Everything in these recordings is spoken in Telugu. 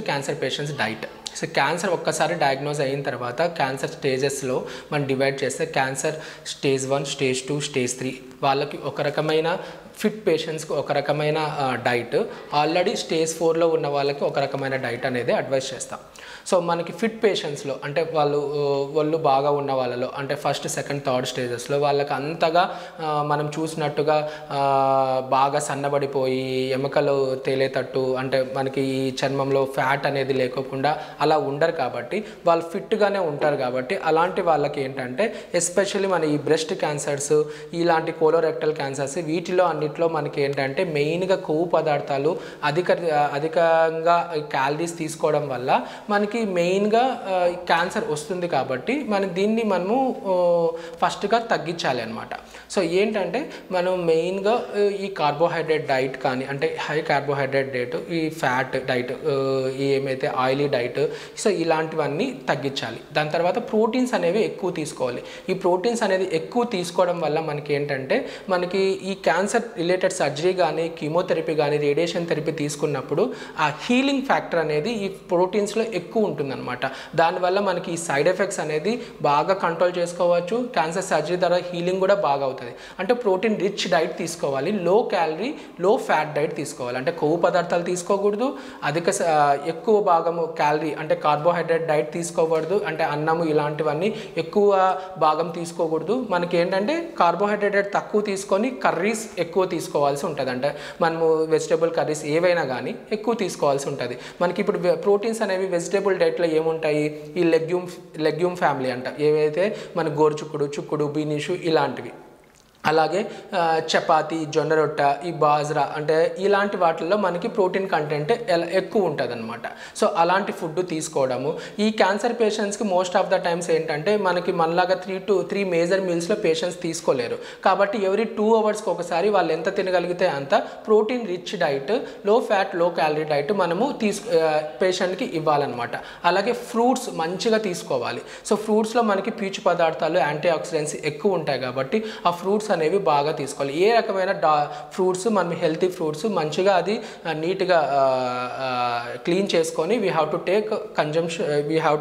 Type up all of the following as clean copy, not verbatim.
Cancer patients diet. So cancer ఒక్కసారి డయాగ్నోజ్ అయిన తర్వాత క్యాన్సర్ స్టేజెస్లో మనం డివైడ్ చేస్తే క్యాన్సర్ స్టేజ్ 1, స్టేజ్ 2, స్టేజ్ 3 వాళ్ళకి ఒక రకమైన ఫిట్ పేషెంట్స్కి ఒక రకమైన డైట్, ఆల్రెడీ స్టేజ్ 4లో ఉన్న వాళ్ళకి ఒక రకమైన డైట్ అనేది అడ్వైస్ చేస్తాం. సో మనకి ఫిట్ పేషెంట్స్లో అంటే వాళ్ళు బాగా ఉన్న వాళ్ళలో అంటే ఫస్ట్, సెకండ్, థర్డ్ స్టేజెస్లో వాళ్ళకి అంతగా మనం చూసినట్టుగా బాగా సన్నబడిపోయి ఎముకలు తేలేటట్టు అంటే మనకి ఈ చర్మంలో ఫ్యాట్ అనేది లేకోకుండా అలా ఉండరు కాబట్టి వాళ్ళు ఫిట్గానే ఉంటారు. కాబట్టి అలాంటి వాళ్ళకి ఏంటంటే ఎస్పెషల్లీ మన ఈ బ్రెస్ట్ క్యాన్సర్స్, ఇలాంటి కోలోరెక్టల్ క్యాన్సర్స్ వీటిలో అన్నిట్లో మనకి ఏంటంటే మెయిన్గా కొవ్వు పదార్థాలు అధికంగా క్యాలరీస్ తీసుకోవడం వల్ల మనకి మెయిన్గా క్యాన్సర్ వస్తుంది. కాబట్టి దీన్ని మనము ఫస్ట్గా తగ్గించాలి అనమాట. సో ఏంటంటే మనం మెయిన్గా ఈ కార్బోహైడ్రేట్ డైట్ కానీ అంటే హై కార్బోహైడ్రేట్ డైట్, ఈ ఫ్యాట్ డైట్, ఏమైతే ఆయిలీ డైట్, సో ఇలాంటివన్నీ తగ్గించాలి. దాని తర్వాత ప్రోటీన్స్ అనేవి ఎక్కువ తీసుకోవాలి. ఈ ప్రోటీన్స్ అనేది ఎక్కువ తీసుకోవడం వల్ల మనకి ఏంటంటే మనకి ఈ క్యాన్సర్ రిలేటెడ్ సర్జరీ కానీ, కీమోథెరపీ కానీ, రేడియేషన్ థెరపీ తీసుకున్నప్పుడు ఆ హీలింగ్ ఫ్యాక్టర్ అనేది ఈ ప్రోటీన్స్లో ఎక్కువ ఉంటుందన్నమాట. దానివల్ల మనకి ఈ సైడ్ ఎఫెక్ట్స్ అనేది బాగా కంట్రోల్ చేసుకోవచ్చు. క్యాన్సర్ సర్జరీ ద్వారా హీలింగ్ కూడా బాగా అవుతుంది. అంటే ప్రోటీన్ రిచ్ డైట్ తీసుకోవాలి, లో క్యాలరీ లో ఫ్యాట్ డైట్ తీసుకోవాలి. అంటే కొవ్వు పదార్థాలు తీసుకోకూడదు, ఎక్కువ భాగము క్యాలరీ అంటే కార్బోహైడ్రేట్ డైట్ తీసుకోకూడదు, అంటే అన్నము ఇలాంటివన్నీ ఎక్కువ భాగం తీసుకోకూడదు. మనకి ఏంటంటే కార్బోహైడ్రేట్ తక్కువ తీసుకొని కర్రీస్ ఎక్కువ తీసుకోవాల్సి ఉంటుంది. అంటే మనము వెజిటేబుల్ కర్రీస్ ఏవైనా కానీ ఎక్కువ తీసుకోవాల్సి ఉంటుంది. మనకి ఇప్పుడు ప్రోటీన్స్ అనేవి వెజిటేబుల్ డైట్లో ఏముంటాయి, ఈ లెగ్యూమ్ ఫ్యామిలీ అంట, ఏవైతే మన చుక్కుడు, బీనీషు ఇలాంటివి, అలాగే చపాతి, జొన్న రొట్ట, ఈ బాజ్రా అంటే ఇలాంటి వాటిల్లో మనకి ప్రోటీన్ కంటెంట్ ఎక్కువ ఉంటుంది అనమాట. సో అలాంటి ఫుడ్ తీసుకోవడము. ఈ క్యాన్సర్ పేషెంట్స్కి మోస్ట్ ఆఫ్ ద టైమ్స్ ఏంటంటే మనకి మనలాగా 3 మేజర్ మీల్స్లో పేషెంట్స్ తీసుకోలేరు. కాబట్టి ఎవ్రీ 2 అవర్స్కి ఒకసారి వాళ్ళు ఎంత తినగలిగితే అంత ప్రోటీన్ రిచ్ డైట్, లో ఫ్యాట్ లో క్యాలరీ డైట్ మనము పేషెంట్కి ఇవ్వాలన్నమాట. అలాగే ఫ్రూట్స్ మంచిగా తీసుకోవాలి. సో ఫ్రూట్స్లో మనకి పీచు పదార్థాలు, యాంటీ ఆక్సిడెంట్స్ ఎక్కువ ఉంటాయి కాబట్టి ఆ ఫ్రూట్స్ అనేవి బాగా తీసుకోవాలి. ఏ రకమైన ఫ్రూట్స్ మనం హెల్తీ ఫ్రూట్స్ మంచిగా అది నీట్గా క్లీన్ చేసుకొని we have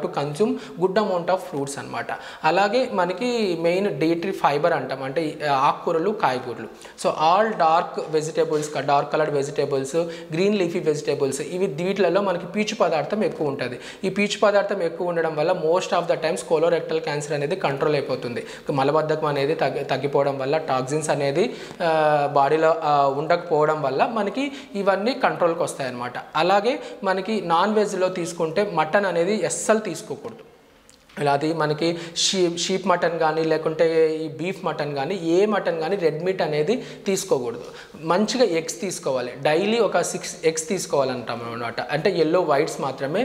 to consume good amount of fruits అనమాట. అలాగే మనకి మెయిన్ డైటరీ ఫైబర్ అంటాం, అంటే ఆకుకూరలు, కాయగూరలు. So all dark coloured vegetables, green leafy vegetables, వీటిలలో మనకి పీచు పదార్థం ఎక్కువ ఉంటుంది. ఈ పీచు పదార్థం ఎక్కువ ఉండడం వల్ల most of the times colorectal cancer అనేది కంట్రోల్ అయిపోతుంది. మలబద్ధకం అనేది తగ్గిపోవడం వల్ల, టాక్సిన్స్ అనేది బాడీలో ఉండకపోవడం వల్ల మనకి ఇవన్నీ కంట్రోల్కి వస్తాయన్నమాట. అలాగే మనకి నాన్ వెజ్లో తీసుకుంటే మటన్ అనేది అస్సలు తీసుకోకూడదు. అది మనకి షీప్ మటన్ కానీ లేకుంటే ఈ బీఫ్ మటన్ కానీ, ఏ మటన్ కానీ రెడ్ మీట్ అనేది తీసుకోకూడదు. మంచిగా ఎగ్స్ తీసుకోవాలి. డైలీ ఒక 6 ఎగ్స్ తీసుకోవాలంటాం అనమాట. అంటే ఎల్లో వైట్స్ మాత్రమే,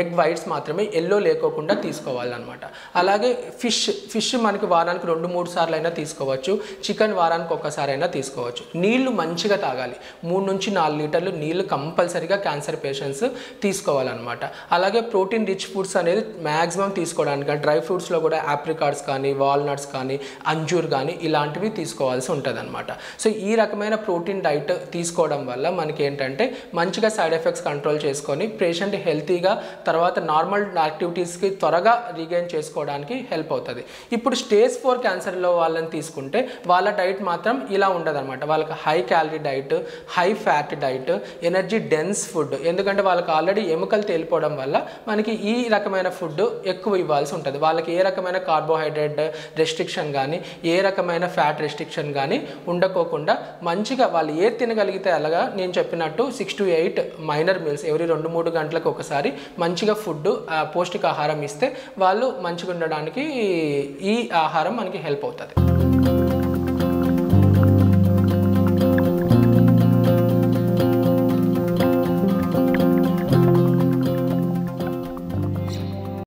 ఎగ్ వైట్స్ మాత్రమే, ఎల్లో లేకోకుండా తీసుకోవాలన్నమాట. అలాగే ఫిష్ మనకి వారానికి 2-3 సార్లు అయినా తీసుకోవచ్చు. చికెన్ వారానికి ఒక్కసారి అయినా తీసుకోవచ్చు. నీళ్లు మంచిగా తాగాలి. 3 నుంచి 4 లీటర్లు నీళ్లు కంపల్సరీగా క్యాన్సర్ పేషెంట్స్ తీసుకోవాలన్నమాట. అలాగే ప్రోటీన్ రిచ్ ఫుడ్స్ అనేది మ్యాక్సిమం తీసుకోవడానికి డ్రై ఫ్రూట్స్లో కూడా ఆప్రికాట్స్ కానీ, వాల్నట్స్ కానీ, అంజూర్ కానీ ఇలాంటివి తీసుకోవాల్సి ఉంటుంది అనమాట. సో ఈ రకమైన ప్రోటీన్ డైట్ తీసుకోవడం వల్ల మనకి ఏంటంటే మంచిగా సైడ్ ఎఫెక్ట్స్ కంట్రోల్ చేసుకొని పేషెంట్ హెల్తీగా తర్వాత నార్మల్ యాక్టివిటీస్కి త్వరగా రీగైన్ చేసుకోవడానికి హెల్ప్ అవుతుంది. ఇప్పుడు స్టేజ్ 4 క్యాన్సర్లో వాళ్ళని తీసుకుంటే వాళ్ళ డైట్ మాత్రం ఇలా ఉండదు అనమాట. వాళ్ళకి high calorie diet, high fat diet, energy dense food. ఎందుకంటే వాళ్ళకి ఆల్రెడీ ఎముకలు తేలిపోవడం వల్ల మనకి ఈ రకమైన ఫుడ్ ఎక్కువ ఇవ్వాల్సి ఉంటుంది. వాళ్ళకి ఏ రకమైన కార్బోహైడ్రేట్ రెస్ట్రిక్షన్ కానీ, ఏ రకమైన ఫ్యాట్ రెస్ట్రిక్షన్ కానీ ఉండకోకుండా మంచిగా వాళ్ళు ఏది తినగలిగితే అలాగా నేను చెప్పినట్టు 6 to 8 మైనర్ మీల్స్ ఎవ్రీ 2-3 గంటలకు ఒకసారి మంచిగా ఫుడ్, పౌష్టికాహారం ఇస్తే వాళ్ళు మంచిగా ఉండడానికి ఈ ఆహారం మనకి హెల్ప్ అవుతుంది.